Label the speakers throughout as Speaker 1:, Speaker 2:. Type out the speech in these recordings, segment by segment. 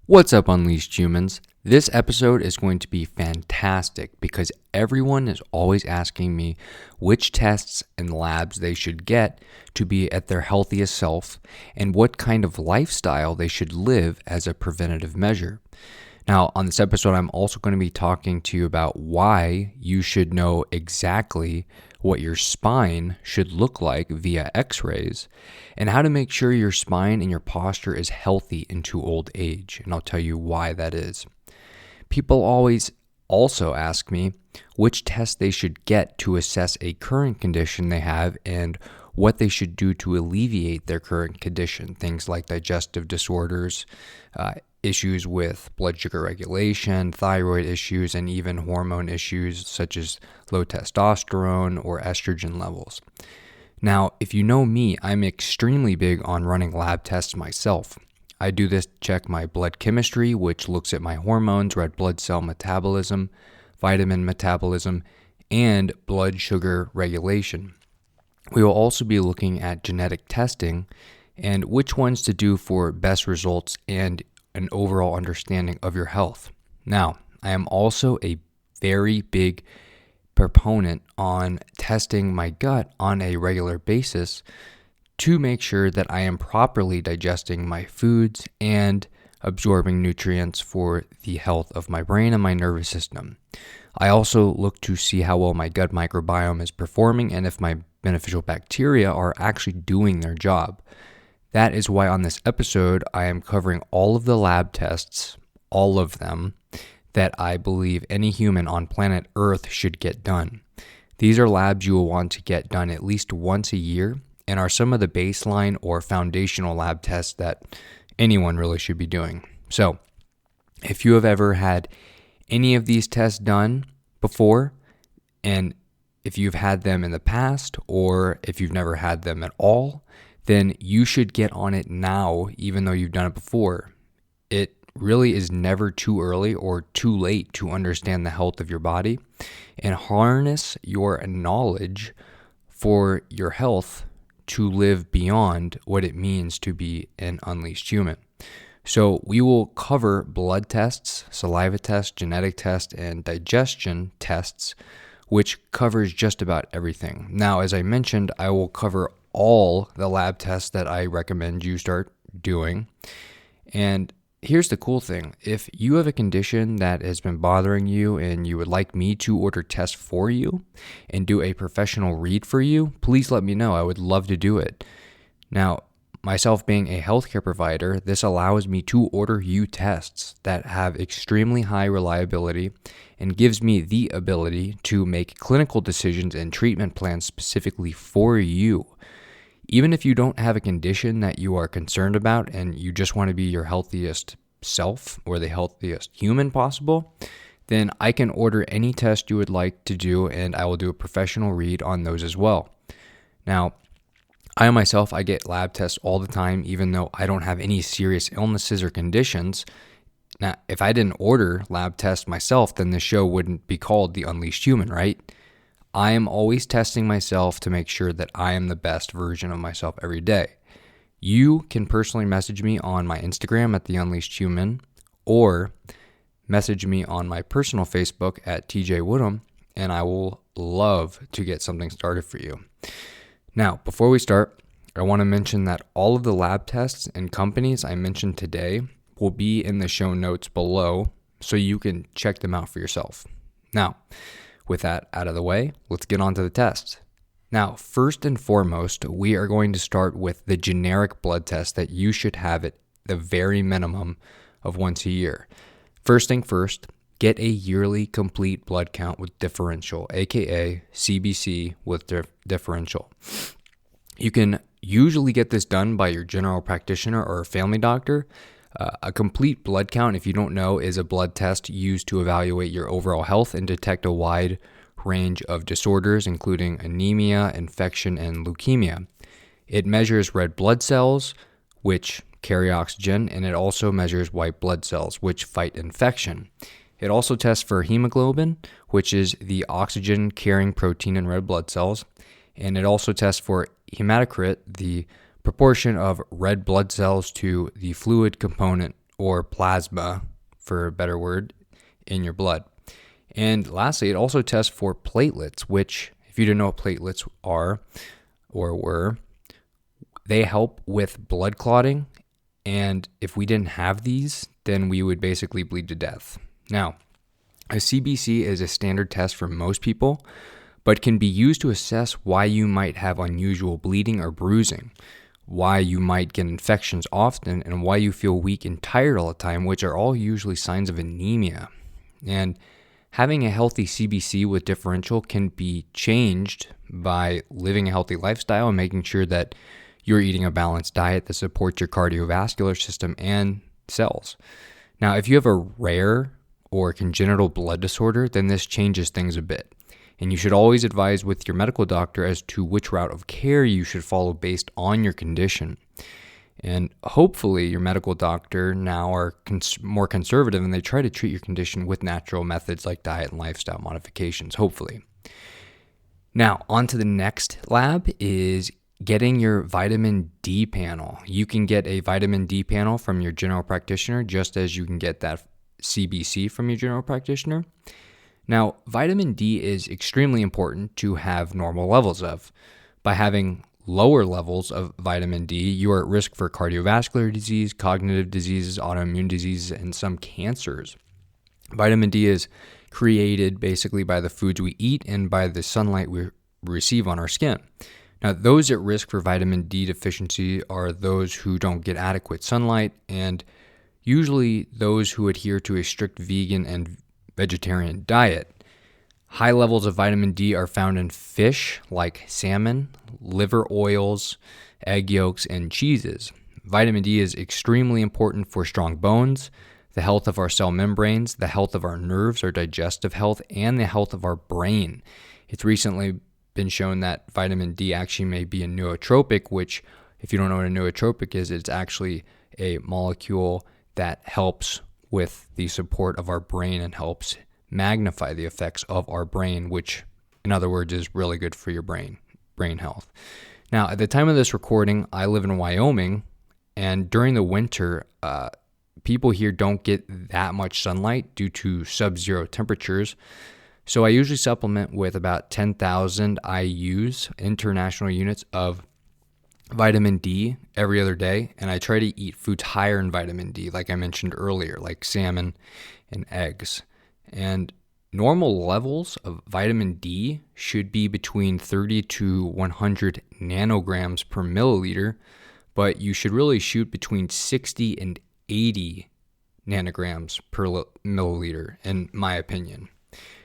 Speaker 1: What's up, Unleashed Humans? This episode is going to be fantastic because everyone is always asking me which tests and labs they should get to be at their healthiest self and what kind of lifestyle they should live as a preventative measure. Now, on this episode, I'm also going to be talking to you about why you should know exactly what your spine should look like via Xrays, and how to make sure your spine and your posture is healthy into old age. And I'll tell you why that is. People always also ask me which tests they should get to assess a current condition they have and what they should do to alleviate their current condition. Things like digestive disorders, issues with blood sugar regulation, thyroid issues, and even hormone issues such as low testosterone or estrogen levels. Now, if you know me, I'm extremely big on running lab tests myself. I do this to check my blood chemistry, which looks at my hormones, red blood cell metabolism, vitamin metabolism, and blood sugar regulation. We will also be looking at genetic testing and which ones to do for best results and an overall understanding of your health. Now, I am also a very big proponent on testing my gut on a regular basis to make sure that I am properly digesting my foods and absorbing nutrients for the health of my brain and my nervous system. I also look to see how well my gut microbiome is performing and if my beneficial bacteria are actually doing their job. That is why on this episode, I am covering all of the lab tests, all of them, that I believe any human on planet Earth should get done. These are labs you will want to get done at least once a year and are some of the baseline or foundational lab tests that anyone really should be doing. So, if you have ever had any of these tests done before, and if you've had them in the past, or if you've never had them at all, then you should get on it now, even though you've done it before. It really is never too early or too late to understand the health of your body and harness your knowledge for your health to live beyond what it means to be an unleashed human. So we will cover blood tests, saliva tests, genetic tests, and digestion tests, which covers just about everything. Now, as I mentioned, I will cover all the lab tests that I recommend you start doing. And here's the cool thing. If you have a condition that has been bothering you and you would like me to order tests for you and do a professional read for you, please let me know. I would love to do it. Now, myself being a healthcare provider, this allows me to order you tests that have extremely high reliability and gives me the ability to make clinical decisions and treatment plans specifically for you. Even if you don't have a condition that you are concerned about and you just want to be your healthiest self or the healthiest human possible, then I can order any test you would like to do and I will do a professional read on those as well. Now, I myself, I get lab tests all the time, even though I don't have any serious illnesses or conditions. Now, if I didn't order lab tests myself, then the show wouldn't be called The Unleashed Human, right? I am always testing myself to make sure that I am the best version of myself every day. You can personally message me on my Instagram at The Unleashed Human or message me on my personal Facebook at TJ Woodham, and I will love to get something started for you. Now, before we start, I want to mention that all of the lab tests and companies I mentioned today will be in the show notes below so you can check them out for yourself. Now, with that out of the way, let's get on to the tests. Now, first and foremost, we are going to start with the generic blood test that you should have at the very minimum of once a year. First thing first, get a yearly complete blood count with differential, aka CBC with differential. You can usually get this done by your general practitioner or family doctor. A complete blood count, if you don't know, is a blood test used to evaluate your overall health and detect a wide range of disorders, including anemia, infection, and leukemia. It measures red blood cells, which carry oxygen, and it also measures white blood cells, which fight infection. It also tests for hemoglobin, which is the oxygen-carrying protein in red blood cells, and it also tests for hematocrit, the proportion of red blood cells to the fluid component or plasma, for a better word, in your blood. And lastly, it also tests for platelets, which, if you didn't know what platelets are or were, they help with blood clotting. And if we didn't have these, then we would basically bleed to death. Now, a CBC is a standard test for most people, but can be used to assess why you might have unusual bleeding or bruising, why you might get infections often, and why you feel weak and tired all the time, which are all usually signs of anemia. And having a healthy CBC with differential can be changed by living a healthy lifestyle and making sure that you're eating a balanced diet that supports your cardiovascular system and cells. Now, if you have a rare or congenital blood disorder, then this changes things a bit. And you should always advise with your medical doctor as to which route of care you should follow based on your condition. And hopefully your medical doctor now are more conservative and they try to treat your condition with natural methods like diet and lifestyle modifications, hopefully. Now, on to the next lab is getting your vitamin D panel. You can get a vitamin D panel from your general practitioner just as you can get that CBC from your general practitioner. Now, vitamin D is extremely important to have normal levels of. By having lower levels of vitamin D, you are at risk for cardiovascular disease, cognitive diseases, autoimmune diseases, and some cancers. Vitamin D is created basically by the foods we eat and by the sunlight we receive on our skin. Now, those at risk for vitamin D deficiency are those who don't get adequate sunlight and usually those who adhere to a strict vegan and vegetarian diet. High levels of vitamin D are found in fish like salmon, liver oils, egg yolks, and cheeses. Vitamin D is extremely important for strong bones, the health of our cell membranes, the health of our nerves, our digestive health, and the health of our brain. It's recently been shown that vitamin D actually may be a nootropic, which, if you don't know what a nootropic is, it's actually a molecule that helps with the support of our brain and helps magnify the effects of our brain, which in other words is really good for your brain health. Now, at the time of this recording, I live in Wyoming, and during the winter, people here don't get that much sunlight due to sub-zero temperatures. So I usually supplement with about 10,000 IUs, international units of vitamin D every other day, and I try to eat foods higher in vitamin D, like I mentioned earlier, like salmon and eggs. And normal levels of vitamin D should be between 30 to 100 nanograms per milliliter, but you should really shoot between 60 and 80 nanograms per milliliter, in my opinion.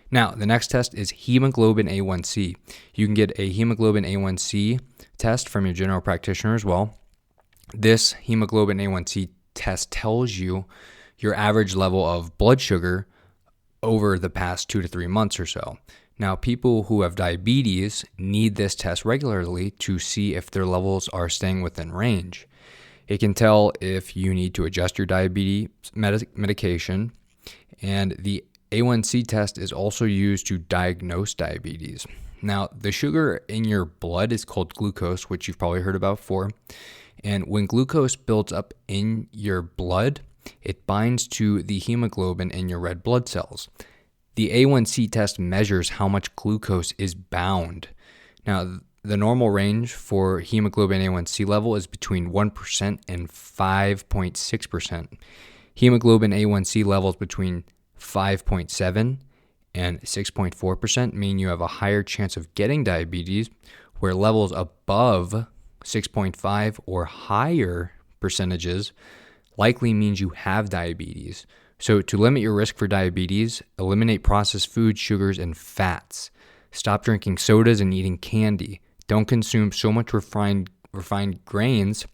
Speaker 1: Now, the next test is hemoglobin A1C. You can get a hemoglobin A1C test from your general practitioner as well. This hemoglobin A1C test tells you your average level of blood sugar over the past 2 to 3 months or so. Now, people who have diabetes need this test regularly to see if their levels are staying within range. It can tell if you need to adjust your diabetes medication, and the A1C test is also used to diagnose diabetes. Now, the sugar in your blood is called glucose, which you've probably heard about before. And when glucose builds up in your blood, it binds to the hemoglobin in your red blood cells. The A1C test measures how much glucose is bound. Now, the normal range for hemoglobin A1C level is between 1% and 5.6%. Hemoglobin A1C levels between 5.7 and 6.4% mean you have a higher chance of getting diabetes, where levels above 6.5 or higher percentages likely means you have diabetes. So to limit your risk for diabetes, eliminate processed foods, sugars, and fats. Stop drinking sodas and eating candy. Don't consume so much refined grains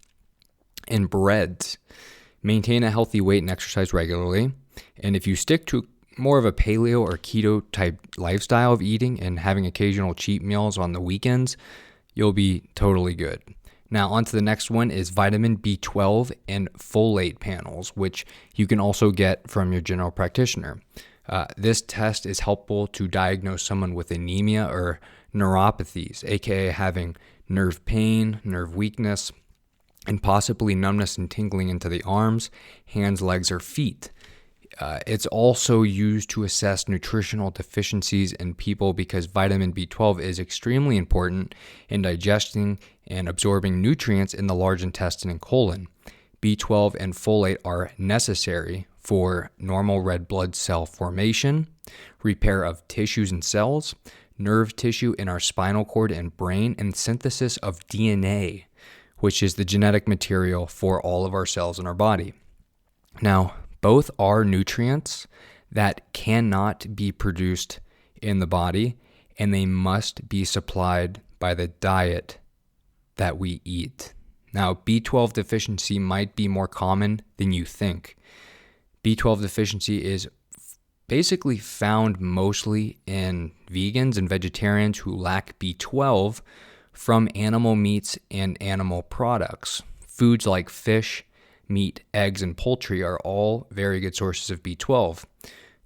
Speaker 1: and breads. Maintain a healthy weight and exercise regularly. And if you stick to more of a paleo or keto type lifestyle of eating and having occasional cheat meals on the weekends, you'll be totally good. Now, on to the next one is vitamin B12 and folate panels, which you can also get from your general practitioner. This test is helpful to diagnose someone with anemia or neuropathies, aka having nerve pain, nerve weakness, and possibly numbness and tingling into the arms, hands, legs, or feet. It's also used to assess nutritional deficiencies in people because vitamin B12 is extremely important in digesting and absorbing nutrients in the large intestine and colon. B12 and folate are necessary for normal red blood cell formation, repair of tissues and cells, nerve tissue in our spinal cord and brain, and synthesis of DNA, which is the genetic material for all of our cells in our body. Now, both are nutrients that cannot be produced in the body, and they must be supplied by the diet that we eat. Now, B12 deficiency might be more common than you think. B12 deficiency is basically found mostly in vegans and vegetarians who lack B12 from animal meats and animal products. Foods like fish, meat, eggs, and poultry are all very good sources of B12.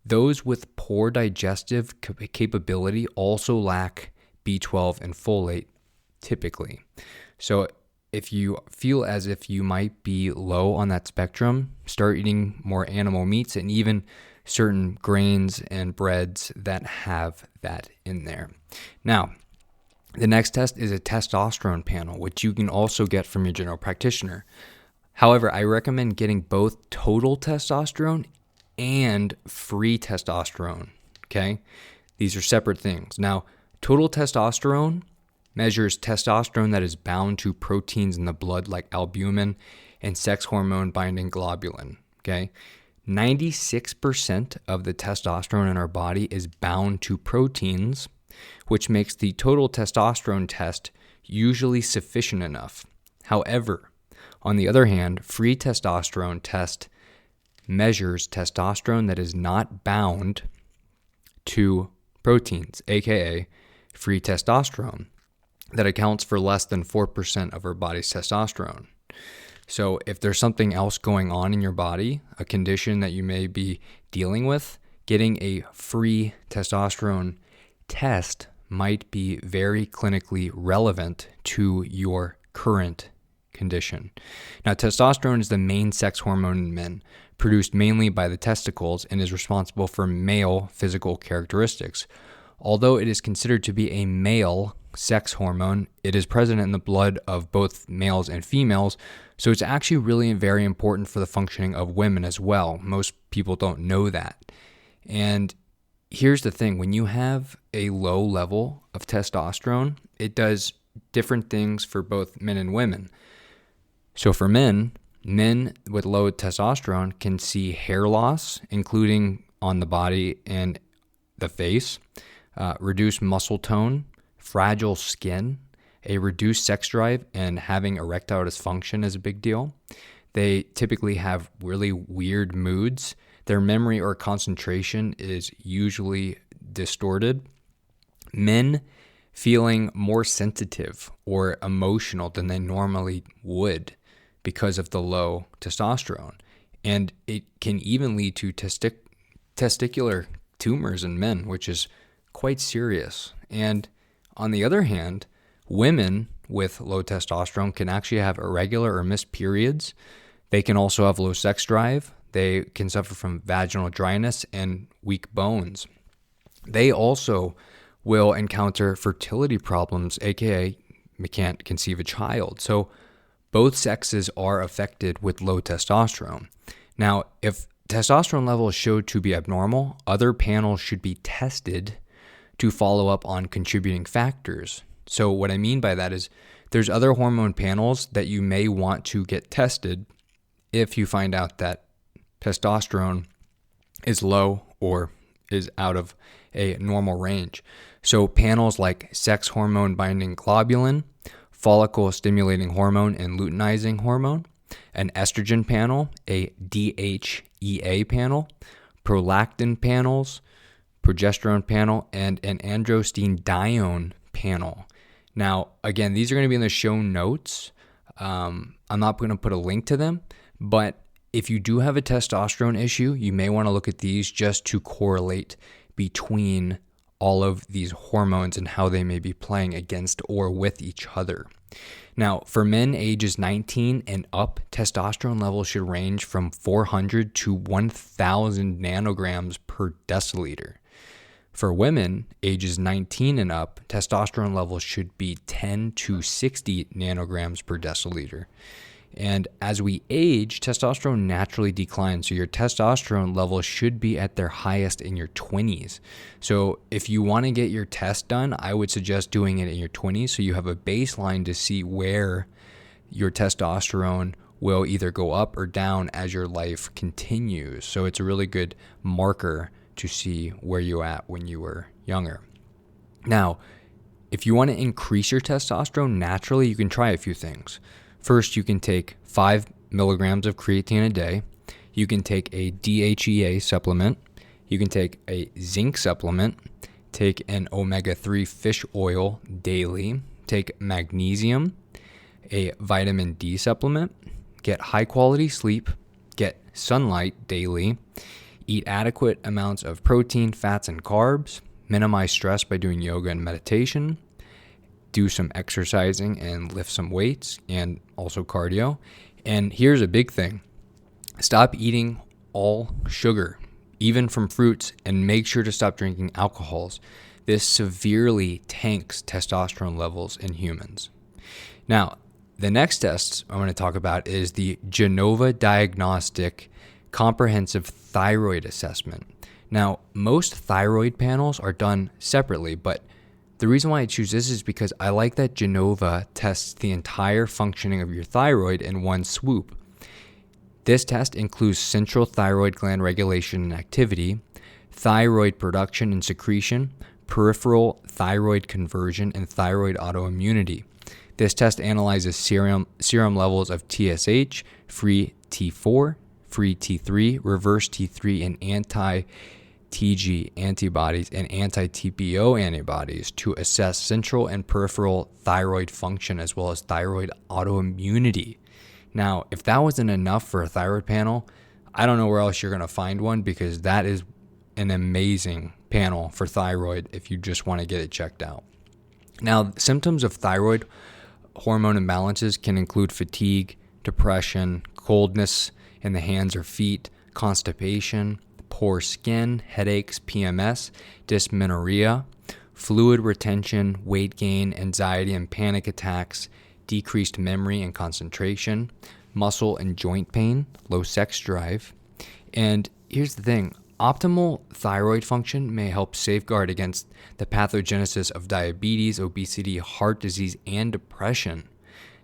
Speaker 1: Those with poor digestive capability also lack B12 and folate typically. So if you feel as if you might be low on that spectrum, start eating more animal meats and even certain grains and breads that have that in there. Now, the next test is a testosterone panel, which you can also get from your general practitioner. However, I recommend getting both total testosterone and free testosterone, okay? These are separate things. Now, total testosterone measures testosterone that is bound to proteins in the blood like albumin and sex hormone binding globulin, okay? 96% of the testosterone in our body is bound to proteins, which makes the total testosterone test usually sufficient enough. However, on the other hand, free testosterone test measures testosterone that is not bound to proteins, aka free testosterone, that accounts for less than 4% of our body's testosterone. So if there's something else going on in your body, a condition that you may be dealing with, getting a free testosterone test might be very clinically relevant to your current condition. Now, testosterone is the main sex hormone in men, produced mainly by the testicles, and is responsible for male physical characteristics. Although it is considered to be a male sex hormone, it is present in the blood of both males and females, so it's actually really very important for the functioning of women as well. Most people don't know that. And here's the thing, when you have a low level of testosterone, it does different things for both men and women. So for men with low testosterone can see hair loss, including on the body and the face, reduced muscle tone, fragile skin, a reduced sex drive, and having erectile dysfunction is a big deal. They typically have really weird moods. Their memory or concentration is usually distorted. Men feeling more sensitive or emotional than they normally would because of the low testosterone. And it can even lead to testicular tumors in men, which is quite serious. And on the other hand, women with low testosterone can actually have irregular or missed periods. They can also have low sex drive. They can suffer from vaginal dryness and weak bones. They also will encounter fertility problems, aka they can't conceive a child. So both sexes are affected with low testosterone. Now, if testosterone levels showed to be abnormal, other panels should be tested to follow up on contributing factors. So what I mean by that is there's other hormone panels that you may want to get tested if you find out that testosterone is low or is out of a normal range. So panels like sex hormone binding globulin, follicle stimulating hormone and luteinizing hormone, an estrogen panel, a DHEA panel, prolactin panels, progesterone panel, and an androstenedione panel. Now, again, these are going to be in the show notes. I'm not going to put a link to them, but if you do have a testosterone issue, you may want to look at these just to correlate between all of these hormones and how they may be playing against or with each other. Now, for men ages 19 and up, testosterone levels should range from 400 to 1,000 nanograms per deciliter. For women ages 19 and up, testosterone levels should be 10 to 60 nanograms per deciliter. And as we age, testosterone naturally declines. So your testosterone levels should be at their highest in your 20s. So if you want to get your test done, I would suggest doing it in your 20s so you have a baseline to see where your testosterone will either go up or down as your life continues. So it's a really good marker to see where you're at when you were younger. Now, if you want to increase your testosterone naturally, you can try a few things. First, you can take 5 milligrams of creatine a day. You can take a DHEA supplement. You can take a zinc supplement. Take an omega-3 fish oil daily. Take magnesium, a vitamin D supplement. Get high-quality sleep. Get sunlight daily. Eat adequate amounts of protein, fats, and carbs. Minimize stress by doing yoga and meditation. Do some exercising and lift some weights and also cardio. And here's a big thing. Stop eating all sugar, even from fruits, and make sure to stop drinking alcohols. This severely tanks testosterone levels in humans. Now, the next test I want to talk about is the Genova Diagnostic Comprehensive Thyroid Assessment. Now, most thyroid panels are done separately, but the reason why I choose this is because I like that Genova tests the entire functioning of your thyroid in one swoop. This test includes central thyroid gland regulation and activity, thyroid production and secretion, peripheral thyroid conversion, and thyroid autoimmunity. This test analyzes serum levels of TSH, free T4, free T3, reverse T3, and anti-TG antibodies and anti-TPO antibodies to assess central and peripheral thyroid function as well as thyroid autoimmunity. Now, if that wasn't enough for a thyroid panel, I don't know where else you're going to find one, because that is an amazing panel for thyroid if you just want to get it checked out. Now, symptoms of thyroid hormone imbalances can include fatigue, depression, coldness in the hands or feet, constipation, poor skin, headaches, PMS, dysmenorrhea, fluid retention, weight gain, anxiety and panic attacks, decreased memory and concentration, muscle and joint pain, low sex drive. And here's the thing, optimal thyroid function may help safeguard against the pathogenesis of diabetes, obesity, heart disease, and depression.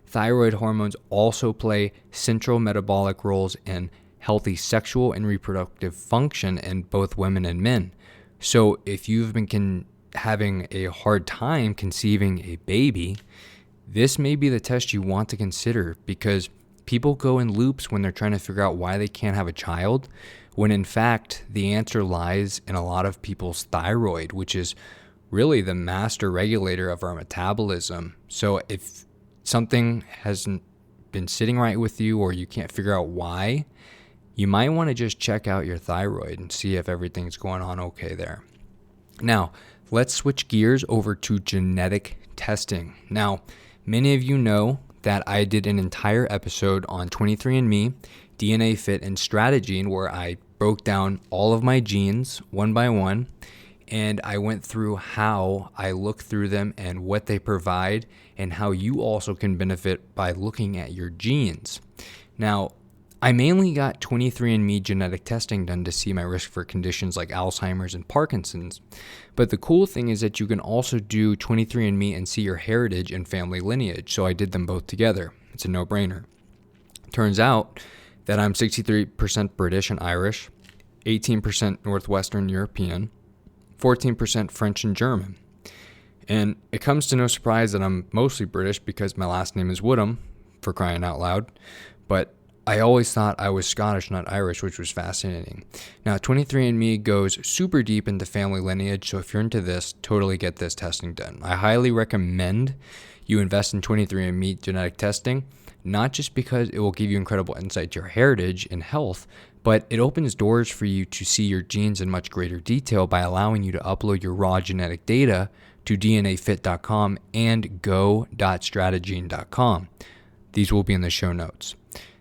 Speaker 1: Thyroid hormones also play central metabolic roles in healthy sexual and reproductive function in both women and men. So if you've been having a hard time conceiving a baby, this may be the test you want to consider, because people go in loops when they're trying to figure out why they can't have a child, when in fact the answer lies in a lot of people's thyroid, which is really the master regulator of our metabolism. So if something hasn't been sitting right with you, or you can't figure out why, you might want to just check out your thyroid and see if everything's going on okay there. Now, let's switch gears over to genetic testing. Now, many of you know that I did an entire episode on 23andMe, DNA Fit, and Strategy, where I broke down all of my genes one by one, and I went through how I look through them and what they provide, and how you also can benefit by looking at your genes. Now, I mainly got 23andMe genetic testing done to see my risk for conditions like Alzheimer's and Parkinson's. But the cool thing is that you can also do 23andMe and see your heritage and family lineage. So I did them both together. It's a no-brainer. Turns out that I'm 63% British and Irish, 18% Northwestern European, 14% French and German. And it comes to no surprise that I'm mostly British because my last name is Woodham, for crying out loud. But I always thought I was Scottish, not Irish, which was fascinating. Now, 23andMe goes super deep into family lineage, so if you're into this, totally get this testing done. I highly recommend you invest in 23andMe genetic testing, not just because it will give you incredible insight to your heritage and health, but it opens doors for you to see your genes in much greater detail by allowing you to upload your raw genetic data to dnafit.com and go.strategene.com. These will be in the show notes.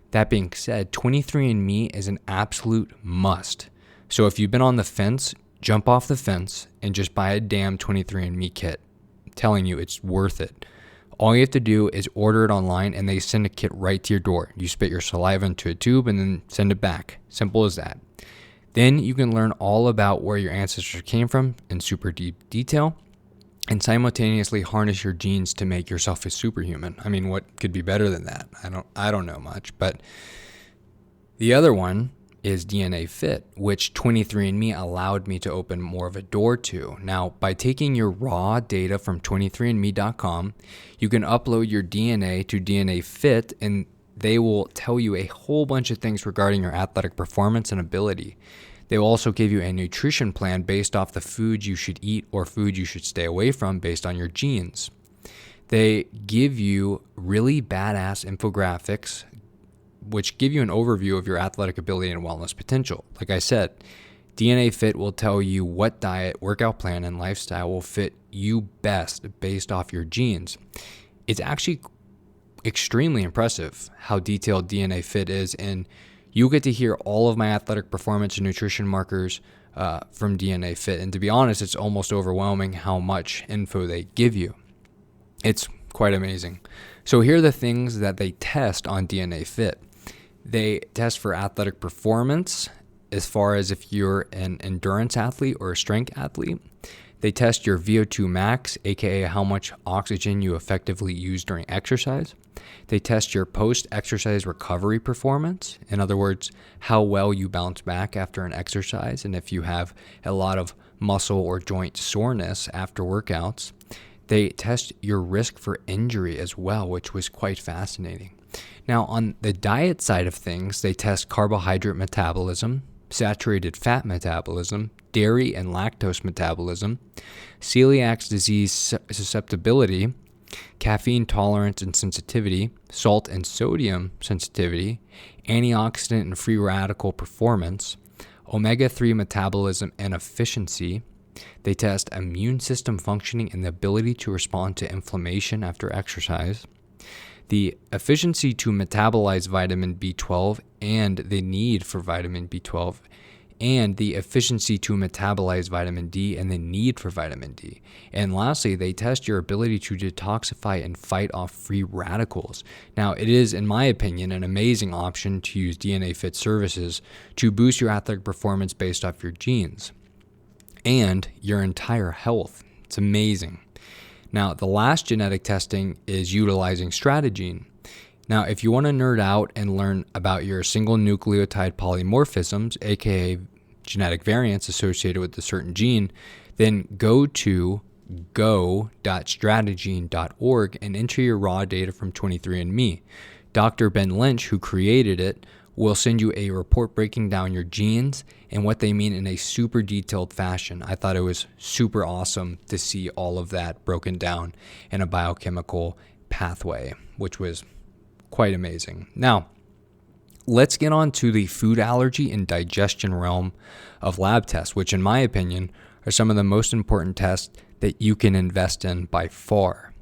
Speaker 1: That being said, 23andMe is an absolute must. So if you've been on the fence, jump off the fence and just buy a damn 23andMe kit. I'm telling you, it's worth it. All you have to do is order it online and they send a kit right to your door. You spit your saliva into a tube and then send it back. Simple as that. Then you can learn all about where your ancestors came from in super deep detail and simultaneously harness your genes to make yourself a superhuman. I mean, what could be better than that? I don't know much, but the other one is DNA Fit, which 23andMe allowed me to open more of a door to. Now, by taking your raw data from 23andme.com, you can upload your DNA to DNA Fit, and they will tell you a whole bunch of things regarding your athletic performance and ability. They will also give you a nutrition plan based off the food you should eat or food you should stay away from based on your genes. They give you really badass infographics which give you an overview of your athletic ability and wellness potential. Like I said, DNA Fit will tell you what diet, workout plan, and lifestyle will fit you best based off your genes. It's actually extremely impressive how detailed DNA Fit is, and you get to hear all of my athletic performance and nutrition markers from DNA Fit. And to be honest, it's almost overwhelming how much info they give you. It's quite amazing. So here are the things that they test on DNA Fit. They test for athletic performance as far as if you're an endurance athlete or a strength athlete. They test your VO2 max, aka how much oxygen you effectively use during exercise. They test your post-exercise recovery performance. In other words, how well you bounce back after an exercise and if you have a lot of muscle or joint soreness after workouts. They test your risk for injury as well, which was quite fascinating. Now, on the diet side of things, they test carbohydrate metabolism, saturated fat metabolism, dairy and lactose metabolism, celiac disease susceptibility, caffeine tolerance and sensitivity, salt and sodium sensitivity, antioxidant and free radical performance, omega-3 metabolism and efficiency. They test immune system functioning and the ability to respond to inflammation after exercise, the efficiency to metabolize vitamin B12 and the need for vitamin B12, and the efficiency to metabolize vitamin D and the need for vitamin D. And lastly, they test your ability to detoxify and fight off free radicals. Now, it is, in my opinion, an amazing option to use DNA Fit services to boost your athletic performance based off your genes and your entire health. It's amazing. Now, the last genetic testing is utilizing Strategene. Now, if you want to nerd out and learn about your single nucleotide polymorphisms, aka genetic variants associated with a certain gene, then go to go.strategene.org and enter your raw data from 23andMe. Dr. Ben Lynch, who created it, will send you a report breaking down your genes and what they mean in a super detailed fashion. I thought it was super awesome to see all of that broken down in a biochemical pathway, which was quite amazing. Now, let's get on to the food allergy and digestion realm of lab tests, which in my opinion are some of the most important tests that you can invest in by far.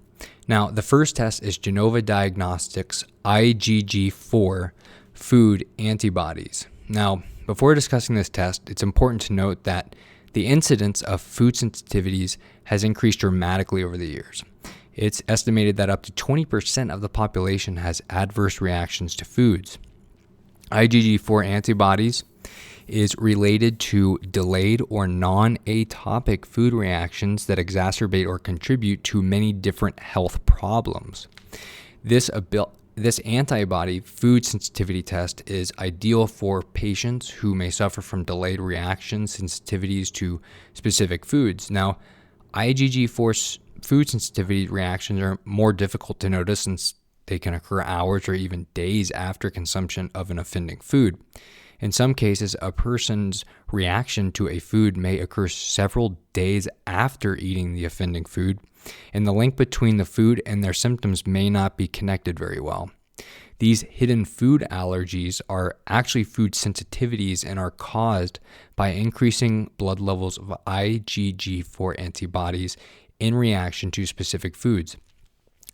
Speaker 1: Now, the first test is Genova Diagnostics IgG4 food antibodies. Now, before discussing this test, it's important to note that the incidence of food sensitivities has increased dramatically over the years. It's estimated that up to 20% of the population has adverse reactions to foods. IgG4 antibodies is related to delayed or non-atopic food reactions that exacerbate or contribute to many different health problems. This antibody food sensitivity test is ideal for patients who may suffer from delayed reactions, sensitivities to specific foods. Now, IgG4 food sensitivity reactions are more difficult to notice since they can occur hours or even days after consumption of an offending food. In some cases, a person's reaction to a food may occur several days after eating the offending food, and the link between the food and their symptoms may not be connected very well. These hidden food allergies are actually food sensitivities and are caused by increasing blood levels of IgG4 antibodies in reaction to specific foods.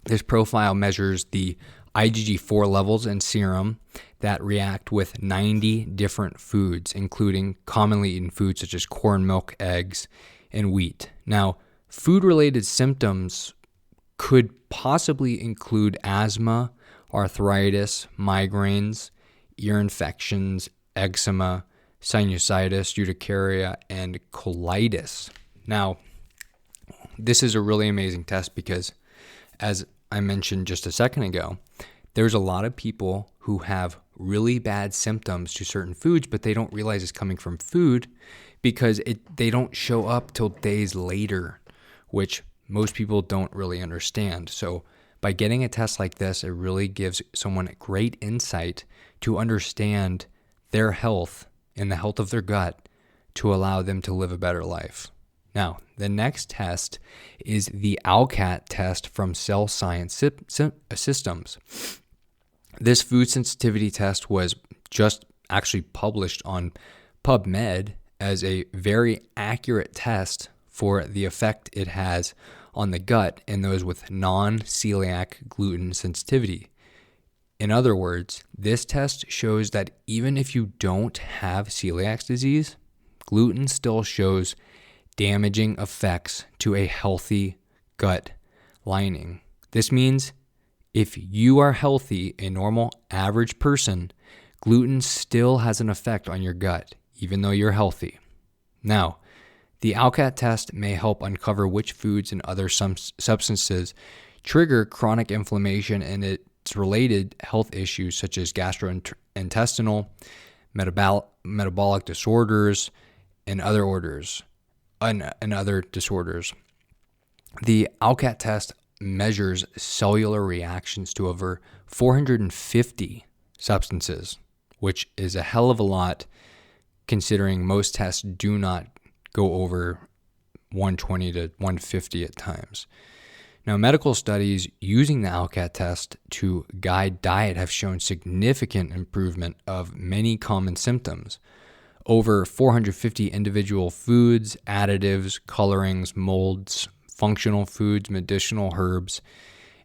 Speaker 1: This profile measures the IgG4 levels in serum that react with 90 different foods, including commonly eaten foods such as corn, milk, eggs, and wheat. Now, food-related symptoms could possibly include asthma, arthritis, migraines, ear infections, eczema, sinusitis, urticaria, and colitis. Now, this is a really amazing test because, as I mentioned just a second ago, there's a lot of people who have really bad symptoms to certain foods, but they don't realize it's coming from food because they don't show up till days later, which most people don't really understand. So by getting a test like this, it really gives someone great insight to understand their health and the health of their gut to allow them to live a better life. Now, the next test is the Alka test from Cell Science Systems. This food sensitivity test was just actually published on PubMed as a very accurate test for the effect it has on the gut in those with non-celiac gluten sensitivity. In other words, this test shows that even if you don't have celiac disease, gluten still shows damaging effects to a healthy gut lining. This means if you are healthy, a normal average person, gluten still has an effect on your gut, even though you're healthy. Now, the Alka test may help uncover which foods and other substances trigger chronic inflammation and its related health issues such as gastrointestinal, metabolic disorders, and other disorders. The Alka test measures cellular reactions to over 450 substances, which is a hell of a lot considering most tests do not go over 120 to 150 at times. Now, medical studies using the Alka test to guide diet have shown significant improvement of many common symptoms. Over 450 individual foods, additives, colorings, molds, functional foods, medicinal herbs,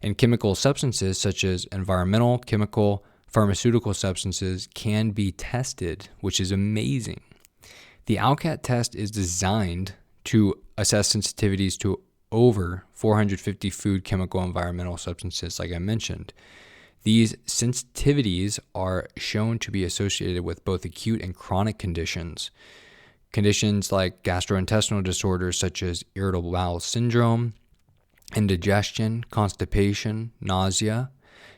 Speaker 1: and chemical substances such as environmental, chemical, pharmaceutical substances can be tested, which is amazing. The Alka test is designed to assess sensitivities to over 450 food, chemical, environmental substances, like I mentioned. These sensitivities are shown to be associated with both acute and chronic conditions. Conditions like gastrointestinal disorders such as irritable bowel syndrome, indigestion, constipation, nausea,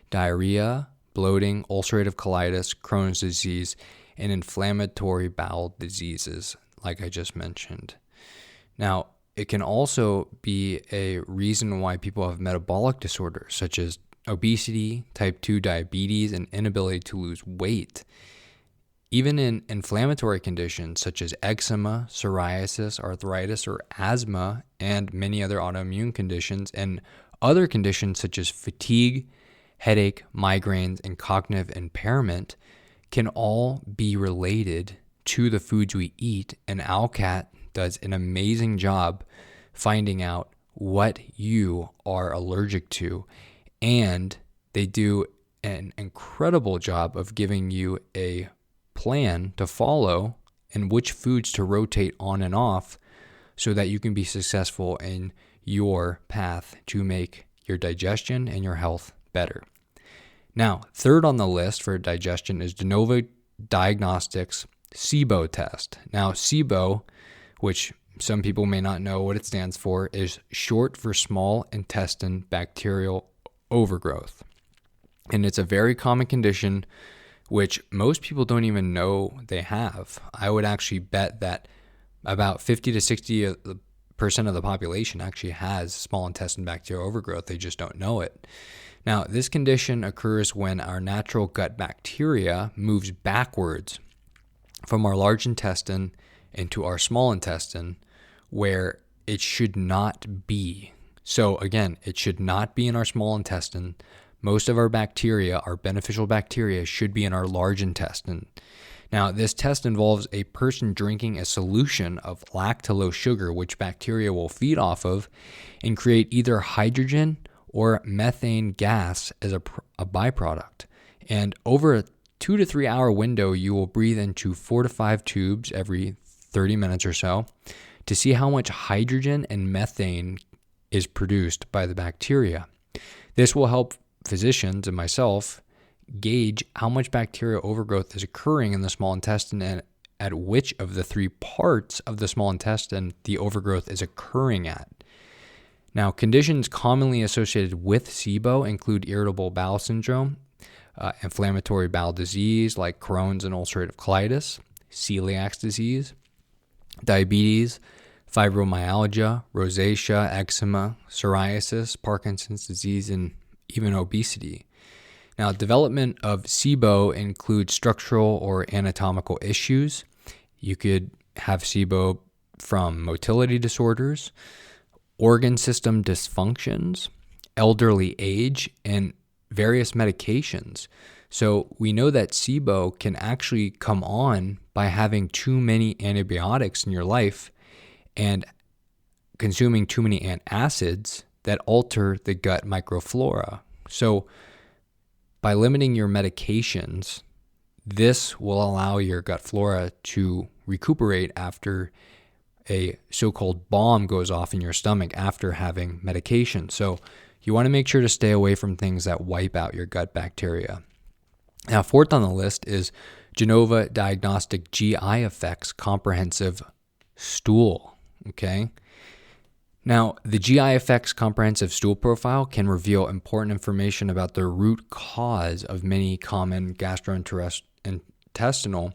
Speaker 1: diarrhea, bloating, ulcerative colitis, Crohn's disease, and inflammatory bowel diseases, like I just mentioned. Now, it can also be a reason why people have metabolic disorders such as obesity, type 2 diabetes, and inability to lose weight. Even in inflammatory conditions such as eczema, psoriasis, arthritis, or asthma, and many other autoimmune conditions, and other conditions such as fatigue, headache, migraines, and cognitive impairment can all be related to the foods we eat, and Alka does an amazing job finding out what you are allergic to, and they do an incredible job of giving you a plan to follow and which foods to rotate on and off so that you can be successful in your path to make your digestion and your health better. Now, third on the list for digestion is Genova Diagnostics SIBO test. Now, SIBO, which some people may not know what it stands for, is short for small intestine bacterial overgrowth. And it's a very common condition which most people don't even know they have. I would actually bet that about 50 to 60% of the population actually has small intestine bacterial overgrowth. They just don't know it. Now, this condition occurs when our natural gut bacteria moves backwards from our large intestine into our small intestine where it should not be. So again, it should not be in our small intestine. Most of our bacteria, our beneficial bacteria, should be in our large intestine. Now, this test involves a person drinking a solution of lactulose sugar, which bacteria will feed off of and create either hydrogen or methane gas as a byproduct. And over a 2 to 3 hour window, you will breathe into 4 to 5 tubes every 30 minutes or so to see how much hydrogen and methane is produced by the bacteria. This will help physicians and myself gauge how much bacterial overgrowth is occurring in the small intestine and at which of the 3 parts of the small intestine the overgrowth is occurring at. Now, conditions commonly associated with SIBO include irritable bowel syndrome, inflammatory bowel disease like Crohn's and ulcerative colitis, celiac disease, diabetes, fibromyalgia, rosacea, eczema, psoriasis, Parkinson's disease, and even obesity. Now, development of SIBO includes structural or anatomical issues. You could have SIBO from motility disorders, organ system dysfunctions, elderly age, and various medications. So we know that SIBO can actually come on by having too many antibiotics in your life and consuming too many antacids that alter the gut microflora. So by limiting your medications, this will allow your gut flora to recuperate after a so-called bomb goes off in your stomach after having medication. So you want to make sure to stay away from things that wipe out your gut bacteria. Now, fourth on the list is Genova Diagnostic GI Effects Comprehensive Stool. Okay. Now, the GI Effects Comprehensive Stool Profile can reveal important information about the root cause of many common gastrointestinal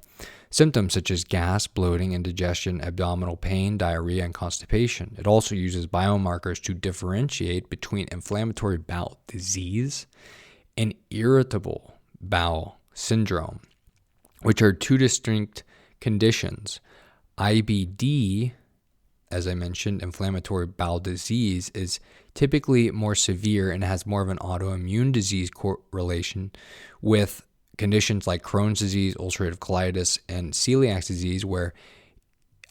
Speaker 1: symptoms such as gas, bloating, indigestion, abdominal pain, diarrhea, and constipation. It also uses biomarkers to differentiate between inflammatory bowel disease and irritable bowel syndrome, which are 2 distinct conditions. IBD, as I mentioned, inflammatory bowel disease, is typically more severe and has more of an autoimmune disease correlation with conditions like Crohn's disease, ulcerative colitis, and celiac disease, where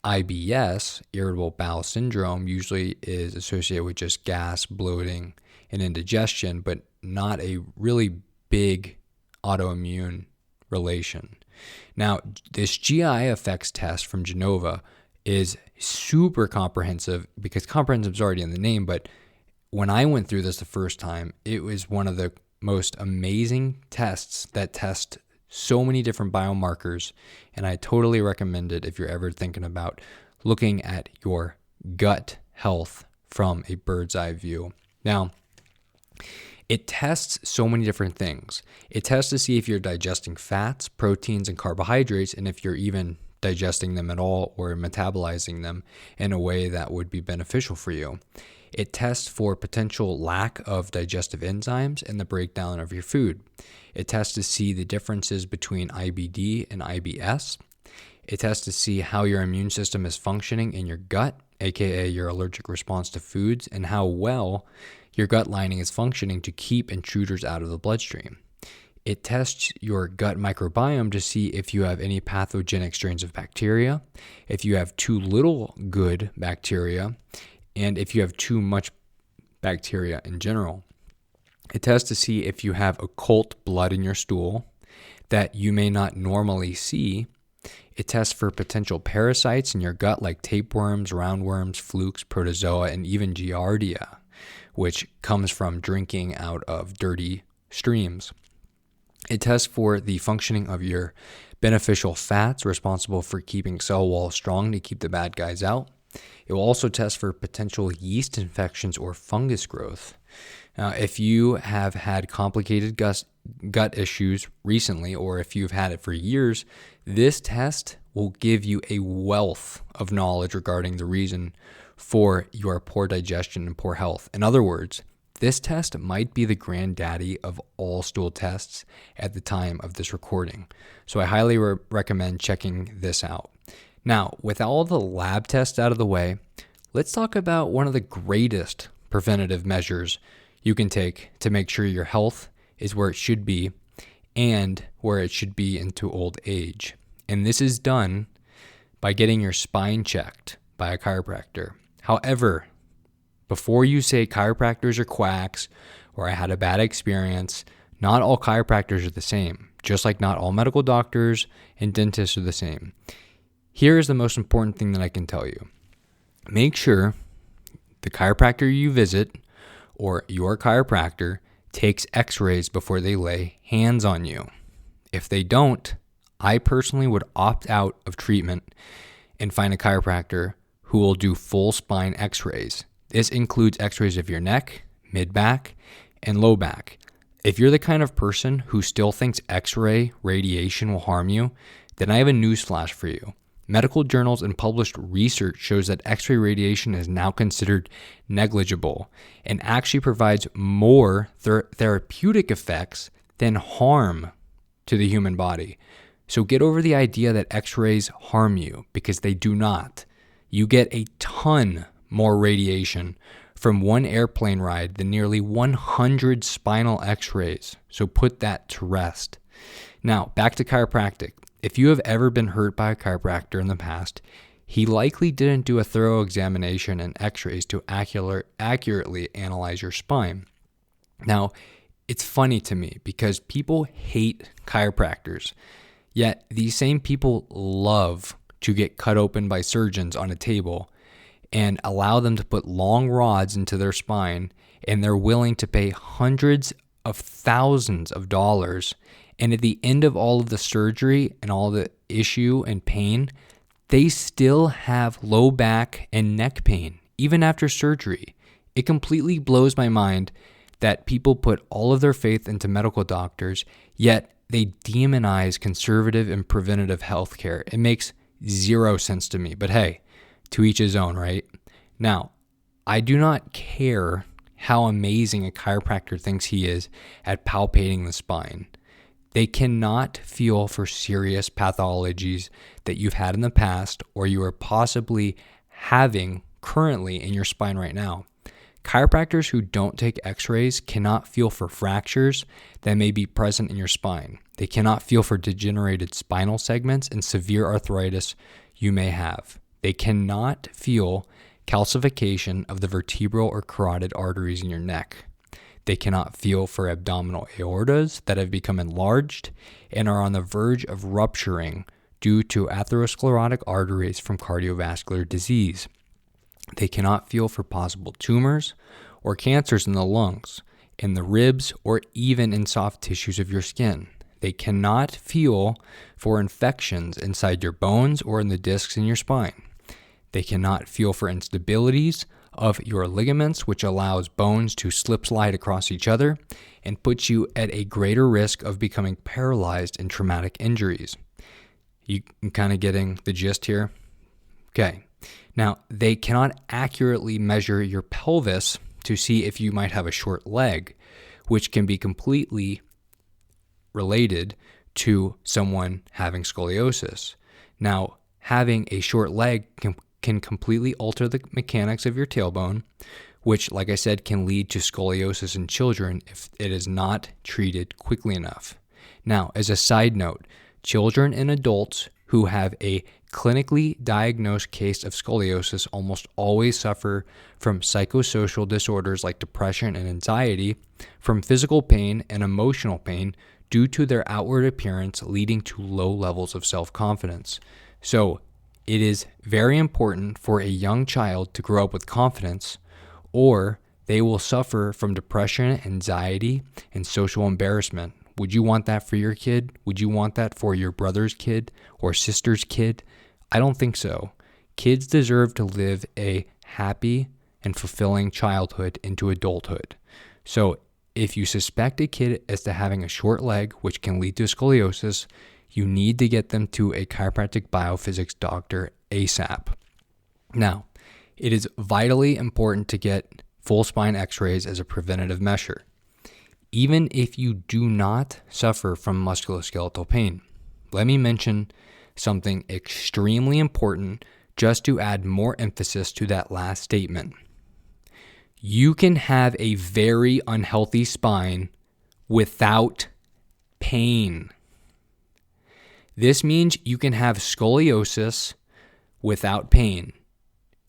Speaker 1: IBS, irritable bowel syndrome, usually is associated with just gas, bloating, and indigestion, but not a really big autoimmune relation. Now, this GI effects test from Genova is super comprehensive because comprehensive is already in the name, but when I went through this the first time, it was one of the most amazing tests that test so many different biomarkers, and I totally recommend it if you're ever thinking about looking at your gut health from a bird's eye view. Now, it tests so many different things. It tests to see if you're digesting fats, proteins, and carbohydrates, and if you're even digesting them at all or metabolizing them in a way that would be beneficial for you. It tests for potential lack of digestive enzymes in the breakdown of your food. It tests to see the differences between IBD and IBS. It tests to see how your immune system is functioning in your gut, aka your allergic response to foods, and how well your gut lining is functioning to keep intruders out of the bloodstream. It tests your gut microbiome to see if you have any pathogenic strains of bacteria, if you have too little good bacteria, and if you have too much bacteria in general. It tests to see if you have occult blood in your stool that you may not normally see. It tests for potential parasites in your gut like tapeworms, roundworms, flukes, protozoa, and even giardia, which comes from drinking out of dirty streams. It tests for the functioning of your beneficial fats responsible for keeping cell walls strong to keep the bad guys out. It will also test for potential yeast infections or fungus growth. Now, if you have had complicated gut issues recently, or if you've had it for years, this test will give you a wealth of knowledge regarding the reason for your poor digestion and poor health. In other words, this test might be the granddaddy of all stool tests at the time of this recording. So I highly recommend checking this out. Now, with all the lab tests out of the way, let's talk about one of the greatest preventative measures you can take to make sure your health is where it should be and where it should be into old age. And this is done by getting your spine checked by a chiropractor. However, before you say chiropractors are quacks or I had a bad experience, not all chiropractors are the same, just like not all medical doctors and dentists are the same. Here is the most important thing that I can tell you. Make sure the chiropractor you visit or your chiropractor takes Xrays before they lay hands on you. If they don't, I personally would opt out of treatment and find a chiropractor who will do full spine Xrays. This includes Xrays of your neck, mid-back, and low back. If you're the kind of person who still thinks X-ray radiation will harm you, then I have a newsflash for you. Medical journals and published research shows that X-ray radiation is now considered negligible and actually provides more therapeutic effects than harm to the human body. So get over the idea that X-rays harm you, because they do not. You get a ton more radiation from one airplane ride than nearly 100 spinal X-rays. So put that to rest. Now, back to chiropractic. If you have ever been hurt by a chiropractor in the past, he likely didn't do a thorough examination and X-rays to accurately analyze your spine. Now, it's funny to me because people hate chiropractors, yet these same people love to get cut open by surgeons on a table and allow them to put long rods into their spine, and they're willing to pay hundreds of thousands of dollars. And at the end of all of the surgery and all the issue and pain, they still have low back and neck pain, even after surgery. It completely blows my mind that people put all of their faith into medical doctors, yet they demonize conservative and preventative healthcare. It makes zero sense to me, but hey, to each his own, right? Now, I do not care how amazing a chiropractor thinks he is at palpating the spine. They cannot feel for serious pathologies that you've had in the past or you are possibly having currently in your spine right now. Chiropractors who don't take X-rays cannot feel for fractures that may be present in your spine. They cannot feel for degenerated spinal segments and severe arthritis you may have. They cannot feel calcification of the vertebral or carotid arteries in your neck. They cannot feel for abdominal aortas that have become enlarged and are on the verge of rupturing due to atherosclerotic arteries from cardiovascular disease. They cannot feel for possible tumors or cancers in the lungs, in the ribs, or even in soft tissues of your skin. They cannot feel for infections inside your bones or in the discs in your spine. They cannot feel for instabilities of your ligaments, which allows bones to slip slide across each other and puts you at a greater risk of becoming paralyzed in traumatic injuries. You kind of getting the gist here? Okay. Now, they cannot accurately measure your pelvis to see if you might have a short leg, which can be completely related to someone having scoliosis. Now, having a short leg can completely alter the mechanics of your tailbone, which, like I said, can lead to scoliosis in children if it is not treated quickly enough. Now, as a side note, children and adults who have a clinically diagnosed case of scoliosis almost always suffer from psychosocial disorders like depression and anxiety, from physical pain and emotional pain due to their outward appearance, leading to low levels of self-confidence. So, it is very important for a young child to grow up with confidence, or they will suffer from depression, anxiety, and social embarrassment. Would you want that for your kid? Would you want that for your brother's kid or sister's kid? I don't think so. Kids deserve to live a happy and fulfilling childhood into adulthood. So if you suspect a kid as to having a short leg, which can lead to scoliosis, you need to get them to a chiropractic biophysics doctor ASAP. Now, it is vitally important to get full spine X-rays as a preventative measure, even if you do not suffer from musculoskeletal pain. Let me mention something extremely important just to add more emphasis to that last statement. You can have a very unhealthy spine without pain. This means you can have scoliosis without pain.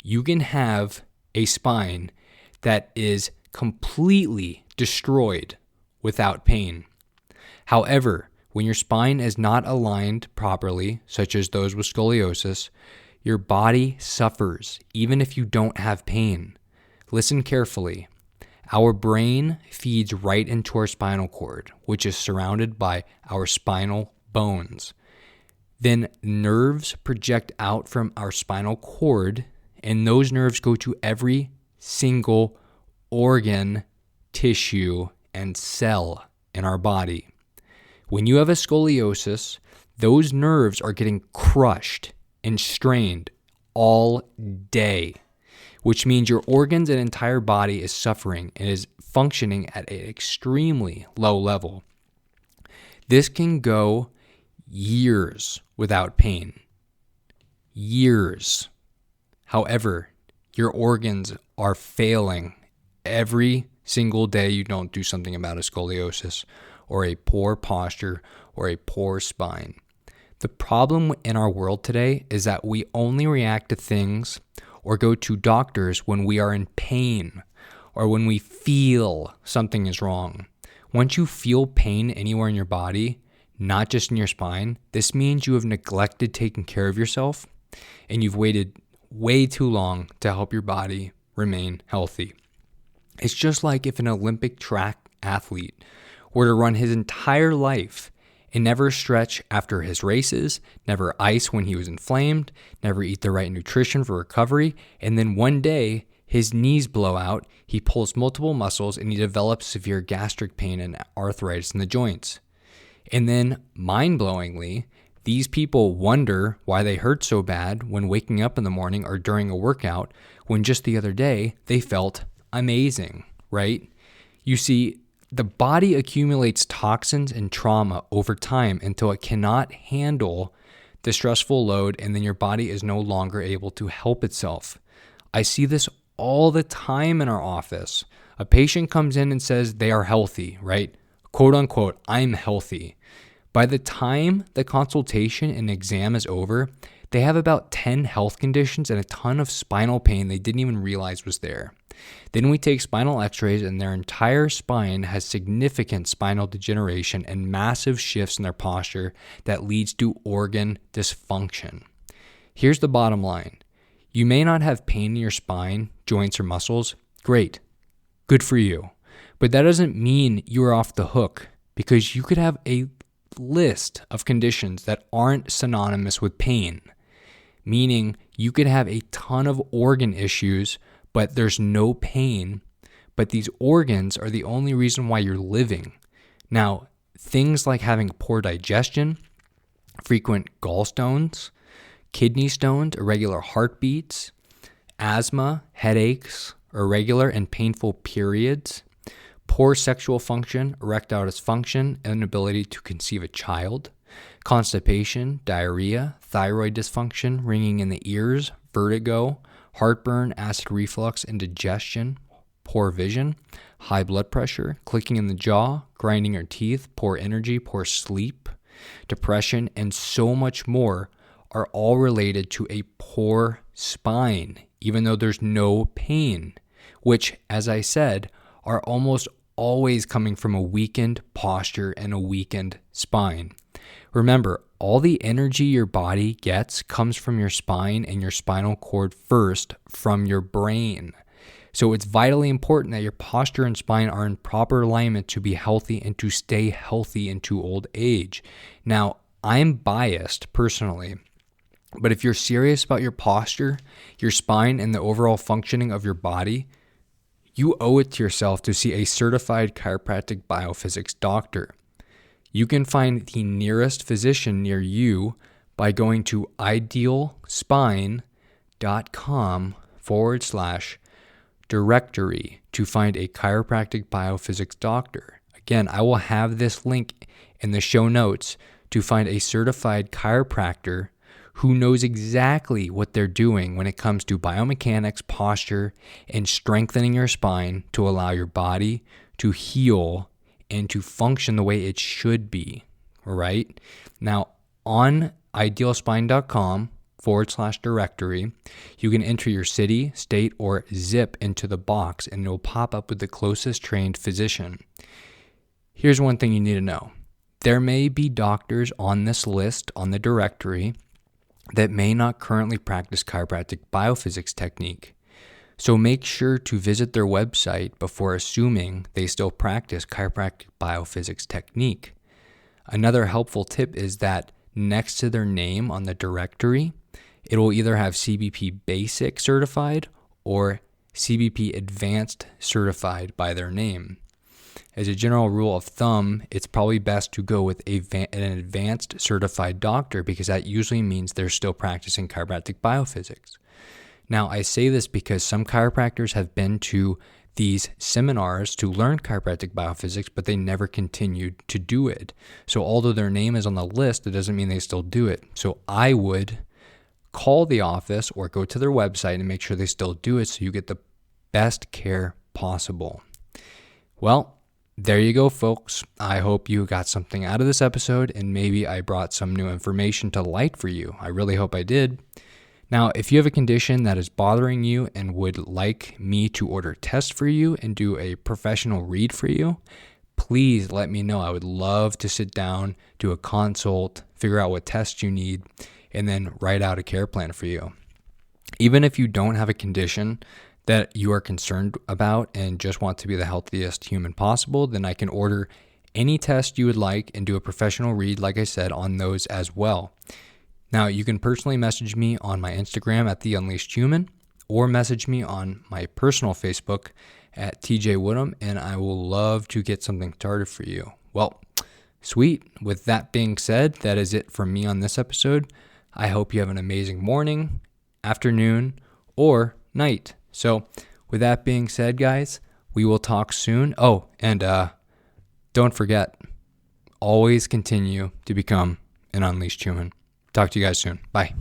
Speaker 1: You can have a spine that is completely destroyed without pain. However, when your spine is not aligned properly, such as those with scoliosis, your body suffers even if you don't have pain. Listen carefully. Our brain feeds right into our spinal cord, which is surrounded by our spinal bones. Then nerves project out from our spinal cord, and those nerves go to every single organ, tissue, and cell in our body. When you have a scoliosis, those nerves are getting crushed and strained all day, which means your organs and entire body is suffering and is functioning at an extremely low level. This can go years without pain. Years. However, your organs are failing every single day you don't do something about a scoliosis or a poor posture or a poor spine. The problem in our world today is that we only react to things or go to doctors when we are in pain or when we feel something is wrong. Once you feel pain anywhere in your body, not just in your spine, this means you have neglected taking care of yourself and you've waited way too long to help your body remain healthy. It's just like if an Olympic track athlete were to run his entire life and never stretch after his races, never ice when he was inflamed, never eat the right nutrition for recovery, and then one day his knees blow out, he pulls multiple muscles, and he develops severe gastric pain and arthritis in the joints. And then, mind-blowingly, these people wonder why they hurt so bad when waking up in the morning or during a workout, when just the other day they felt amazing, right? You see, the body accumulates toxins and trauma over time until it cannot handle the stressful load, and then your body is no longer able to help itself. I see this all the time in our office. A patient comes in and says they are healthy, right? Quote unquote, I'm healthy. By the time the consultation and exam is over, they have about 10 health conditions and a ton of spinal pain they didn't even realize was there. Then we take spinal Xrays, and their entire spine has significant spinal degeneration and massive shifts in their posture that leads to organ dysfunction. Here's the bottom line. You may not have pain in your spine, joints, or muscles. Great. Good for you. But that doesn't mean you are off the hook, because you could have a list of conditions that aren't synonymous with pain, meaning you could have a ton of organ issues, but there's no pain, but these organs are the only reason why you're living. Now, things like having poor digestion, frequent gallstones, kidney stones, irregular heartbeats, asthma, headaches, irregular and painful periods, poor sexual function, erectile dysfunction, inability to conceive a child, constipation, diarrhea, thyroid dysfunction, ringing in the ears, vertigo, heartburn, acid reflux, indigestion, poor vision, high blood pressure, clicking in the jaw, grinding your teeth, poor energy, poor sleep, depression, and so much more are all related to a poor spine, even though there's no pain, which, as I said, are almost always coming from a weakened posture and a weakened spine. Remember, all the energy your body gets comes from your spine and your spinal cord first, from your brain. So it's vitally important that your posture and spine are in proper alignment to be healthy and to stay healthy into old age. Now, I'm biased personally, but if you're serious about your posture, your spine, and the overall functioning of your body, you owe it to yourself to see a certified chiropractic biophysics doctor. You can find the nearest physician near you by going to idealspine.com/directory to find a chiropractic biophysics doctor. Again, I will have this link in the show notes to find a certified chiropractor who knows exactly what they're doing when it comes to biomechanics, posture, and strengthening your spine to allow your body to heal and to function the way it should be, right? Now, on idealspine.com/directory, you can enter your city, state, or zip into the box and it'll pop up with the closest trained physician. Here's one thing you need to know. There may be doctors on this list on the directory that may not currently practice chiropractic biophysics technique. So make sure to visit their website before assuming they still practice chiropractic biophysics technique. Another helpful tip is that next to their name on the directory, it will either have CBP Basic Certified or CBP Advanced Certified by their name. As a general rule of thumb, it's probably best to go with an advanced certified doctor because that usually means they're still practicing chiropractic biophysics. Now, I say this because some chiropractors have been to these seminars to learn chiropractic biophysics, but they never continued to do it. So although their name is on the list, it doesn't mean they still do it. So I would call the office or go to their website and make sure they still do it so you get the best care possible. Well, there you go, folks. I hope you got something out of this episode and maybe I brought some new information to light for you. I really hope I did. Now, if you have a condition that is bothering you and would like me to order tests for you and do a professional read for you, please let me know. I would love to sit down, do a consult, figure out what tests you need, and then write out a care plan for you. Even if you don't have a condition that you are concerned about and just want to be the healthiest human possible, then I can order any test you would like and do a professional read, like I said, on those as well. Now, you can personally message me on my Instagram at The Unleashed Human or message me on my personal Facebook at TJ Woodham, and I will love to get something started for you. Well, sweet. With that being said, that is it from me on this episode. I hope you have an amazing morning, afternoon, or night. So with that being said, guys, we will talk soon. Oh, and don't forget, always continue to become an unleashed human. Talk to you guys soon. Bye.